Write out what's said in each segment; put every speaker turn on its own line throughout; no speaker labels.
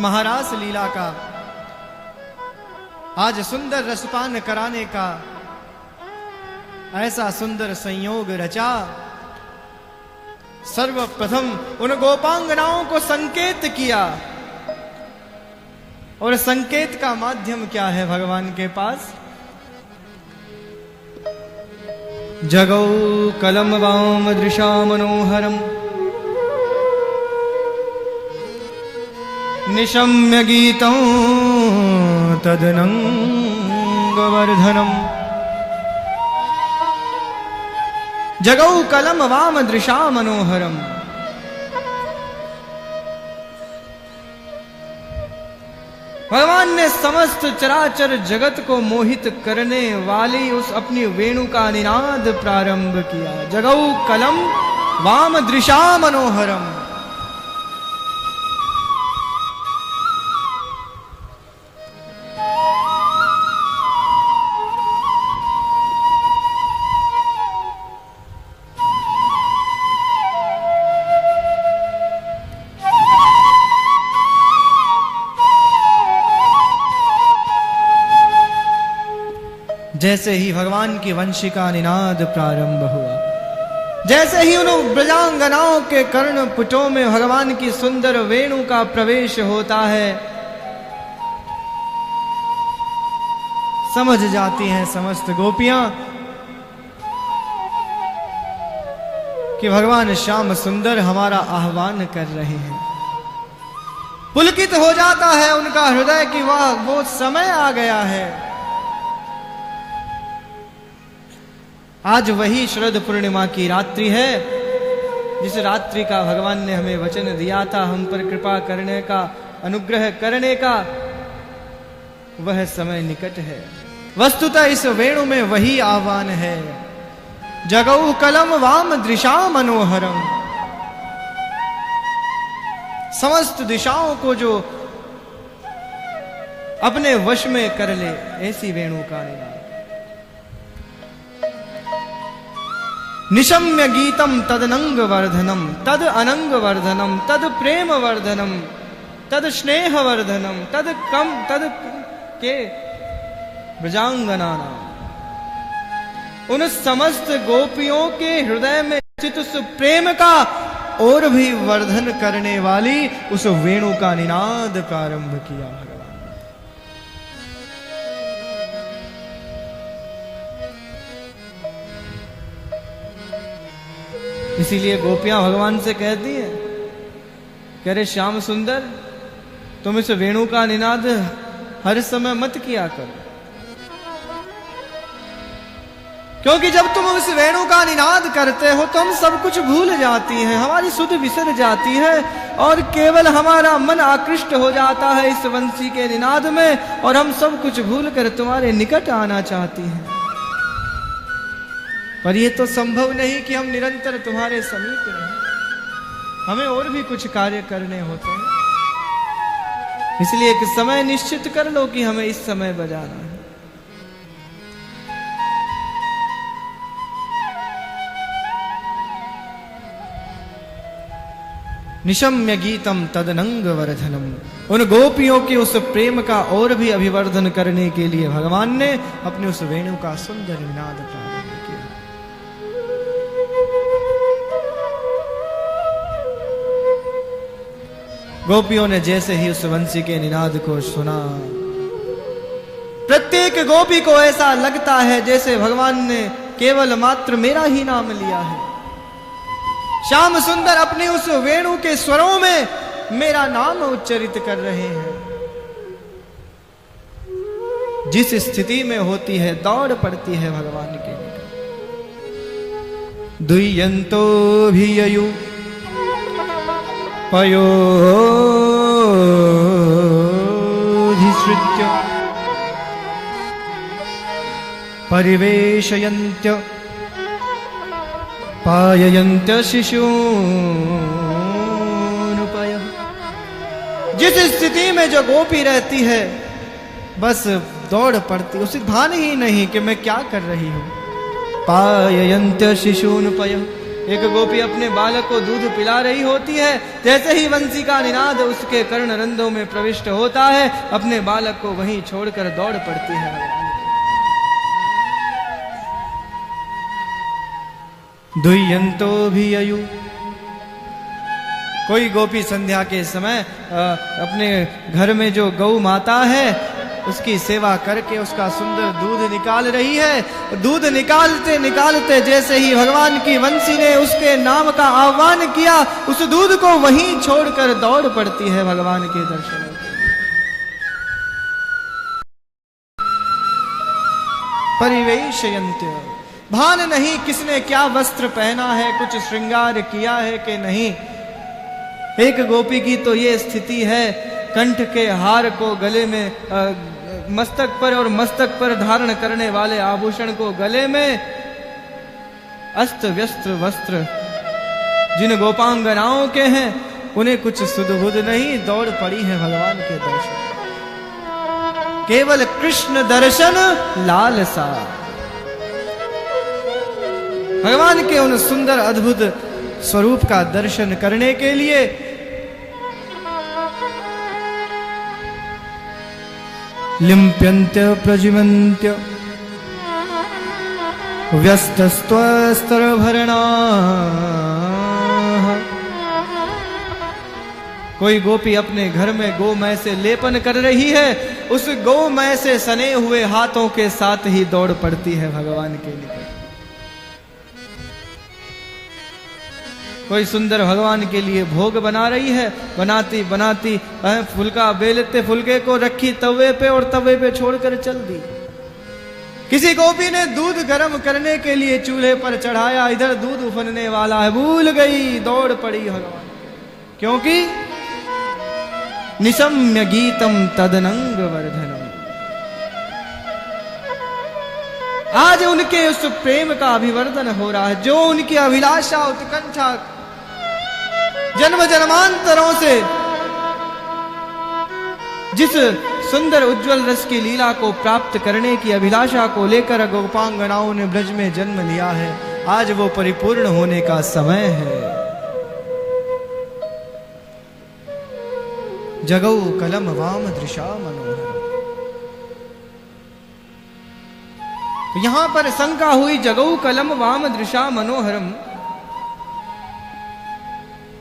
महारास लीला का आज सुंदर रसपान कराने का ऐसा सुंदर संयोग रचा। सर्वप्रथम उन गोपांगनाओं को संकेत किया, और संकेत का माध्यम क्या है भगवान के पास? जगौ कलम वाम दृशा मनोहरम निशम्य गीतं तदनंगवर्धनम। जगौ कलम वाम दृशा मनोहरम। भगवान ने समस्त चराचर जगत को मोहित करने वाली उस अपनी वेणु का निनाद प्रारंभ किया। जगौ कलम वाम दृशा मनोहरम। जैसे ही भगवान की वंशी का निनाद प्रारंभ हुआ, जैसे ही उन ब्रजांगनाओं के कर्ण पुटों में भगवान की सुंदर वेणु का प्रवेश होता है, समझ जाती हैं समस्त गोपियां कि भगवान श्याम सुंदर हमारा आह्वान कर रहे हैं। पुलकित हो जाता है उनका हृदय कि वाह, वो समय आ गया है। आज वही शरद पूर्णिमा की रात्रि है, जिस रात्रि का भगवान ने हमें वचन दिया था हम पर कृपा करने का, अनुग्रह करने का। वह समय निकट है। वस्तुतः इस वेणु में वही आह्वान है। जगौ कलम वाम दृशा मनोहरम। समस्त दिशाओं को जो अपने वश में कर ले, ऐसी वेणु का निनाद। निशम्य गीतम तदनंग वर्धनम, तद अनंग वर्धनम, तद प्रेम वर्धनम, तद स्नेह वर्धनम, तद के ब्रजांगना। उन समस्त गोपियों के हृदय में स्थित उस प्रेम का और भी वर्धन करने वाली उस वेणु का निनाद प्रारंभ किया भगवान। इसीलिए गोपियां भगवान से कहती हैं कि अरे श्याम सुंदर, तुम इस वेणु का निनाद हर समय मत किया करो, क्योंकि जब तुम उस वेणु का निनाद करते हो तो हम सब कुछ भूल जाती हैं, हमारी सुध विसर जाती है और केवल हमारा मन आकृष्ट हो जाता है इस वंशी के निनाद में, और हम सब कुछ भूल कर तुम्हारे निकट आना चाहती हैं। पर यह तो संभव नहीं कि हम निरंतर तुम्हारे समीप रहें, हमें और भी कुछ कार्य करने होते हैं। इसलिए एक समय निश्चित कर लो कि हमें इस समय बजाना है। निशम्य गीतम तदनंग वर्धनम। उन गोपियों के उस प्रेम का और भी अभिवर्धन करने के लिए भगवान ने अपने उस वेणु का सुंदर निनाद प्रारंभ किया। गोपियों ने जैसे ही उस वंशी के निनाद को सुना, प्रत्येक गोपी को ऐसा लगता है जैसे भगवान ने केवल मात्र मेरा ही नाम लिया है। श्याम सुंदर अपनी उस वेणु के स्वरों में मेरा नाम उच्चरित कर रहे हैं। जिस स्थिति में होती है दौड़ पड़ती है भगवान के निकट। दुय्यंतो भिययु पयोधिसृत्य परिवेशयन्त्य पाययन्त्य शिशूनुपय। जिस स्थिति में जो गोपी रहती है बस दौड़ पड़ती, उसे भान ही नहीं कि मैं क्या कर रही हूं। पाययन्त्य शिशूनुपय, एक गोपी अपने बालक को दूध पिला रही होती है, जैसे ही बंसी का निनाद उसके कर्ण रंध्रों में प्रविष्ट होता है, अपने बालक को वहीं छोड़कर दौड़ पड़ती है। दुह्यंतो भी अयु। कोई गोपी संध्या के समय अपने घर में जो गौ माता है उसकी सेवा करके उसका सुंदर दूध निकाल रही है। दूध निकालते निकालते जैसे ही भगवान की वंशी ने उसके नाम का आह्वान किया, उस दूध को वहीं छोड़कर दौड़ पड़ती है भगवान के दर्शन। परिवेशयन्त्य, भान नहीं किसने क्या वस्त्र पहना है, कुछ श्रृंगार किया है कि नहीं। एक गोपी की तो ये स्थिति है, कंठ के हार को गले में मस्तक पर और मस्तक पर धारण करने वाले आभूषण को गले में, अस्त व्यस्त वस्त्र जिन गोपांगनाओं के हैं उन्हें कुछ सुध बुध नहीं, दौड़ पड़ी है भगवान के दर्शन। केवल कृष्ण दर्शन लालसा, भगवान के उन सुंदर अद्भुत स्वरूप का दर्शन करने के लिए लिम्प्यन्त्य प्रजीवन्त्य व्यस्तस्त्वस्तरभरणा। कोई गोपी अपने घर में गोमय से लेपन कर रही है, उस गोमय से सने हुए हाथों के साथ ही दौड़ पड़ती है भगवान के निकट। कोई सुंदर भगवान के लिए भोग बना रही है, बनाती बनाती फुलका बेलते फुलके को रखी तवे पे और तवे पे छोड़कर चल दी। किसी गोपी ने दूध गर्म करने के लिए चूल्हे पर चढ़ाया, इधर दूध उफनने वाला है, भूल गई, दौड़ पड़ी भगवान, क्योंकि निशम्य गीतम तदनंग वर्धनम। आज उनके उस प्रेम का अभिवर्धन हो रहा है, जो उनकी अभिलाषा उत्कंठा जन्म जन्मांतरों से जिस सुंदर उज्जवल रस की लीला को प्राप्त करने की अभिलाषा को लेकर गोपांगनाओं ने ब्रज में जन्म लिया है, आज वो परिपूर्ण होने का समय है। जगौ कलम वाम दृशा मनोहर। तो यहां पर शंका हुई, जगौ कलम वाम दृशा मनोहरम।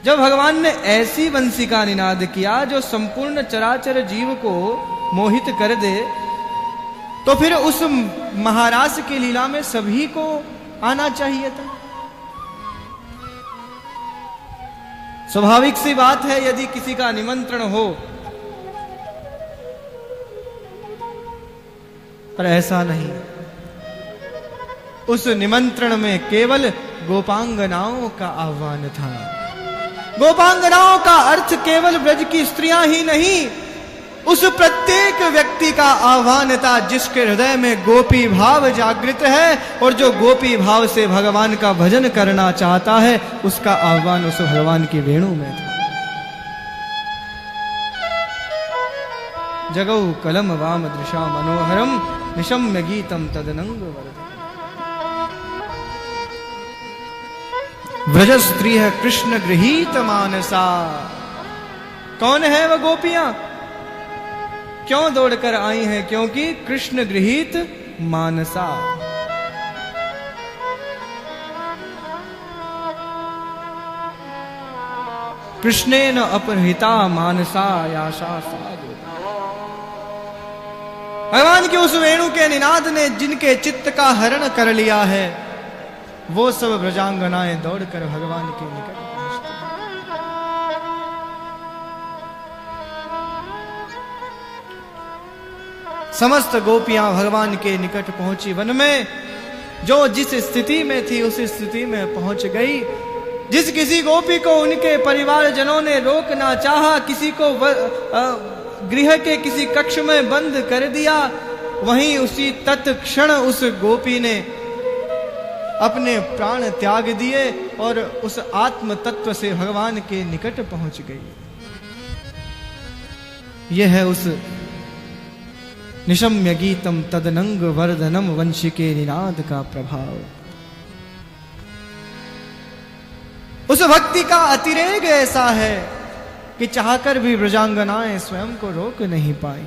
जब भगवान ने ऐसी बंसी का निनाद किया जो संपूर्ण चराचर जीव को मोहित कर दे, तो फिर उस महारास की लीला में सभी को आना चाहिए था। स्वाभाविक सी बात है, यदि किसी का निमंत्रण हो, पर ऐसा नहीं। उस निमंत्रण में केवल गोपांगनाओं का आह्वान था। गोपांगनाओं का अर्थ केवल ब्रज की स्त्रियां ही नहीं, उस प्रत्येक व्यक्ति का आह्वान था जिसके हृदय में गोपी भाव जागृत है और जो गोपी भाव से भगवान का भजन करना चाहता है, उसका आह्वान उस भगवान की वेणु में था। जगौ कलम वाम दृशा मनोहरम निशम्य गीतम तदनंग वर्धनम। व्रज स्त्री है कृष्ण गृहीत मानसा। कौन है वह गोपियां? क्यों दौड़कर आई हैं? क्योंकि कृष्ण गृहीत मानसा। कृष्णेन अपहृता मानसा याशा साधु। भगवान के उस वेणु के निनाद ने जिनके चित्त का हरण कर लिया है, वो सब ब्रजांगनाएं दौड़कर भगवान के निकट पहुंचती हैं। समस्त गोपियां भगवान के निकट पहुंची। वन में जो जिस स्थिति में थी उस स्थिति में पहुंच गई। जिस किसी गोपी को उनके परिवारजनों ने रोकना चाहा, किसी को गृह के किसी कक्ष में बंद कर दिया, वहीं उसी तत्क्षण उस गोपी ने अपने प्राण त्याग दिए और उस आत्म तत्व से भगवान के निकट पहुंच गई। यह है उस निशम्य गीतम तदनंग वर्धनम वंश के निनाद का प्रभाव। उस भक्ति का अतिरेक ऐसा है कि चाहकर भी ब्रजांगनाएं स्वयं को रोक नहीं पाई।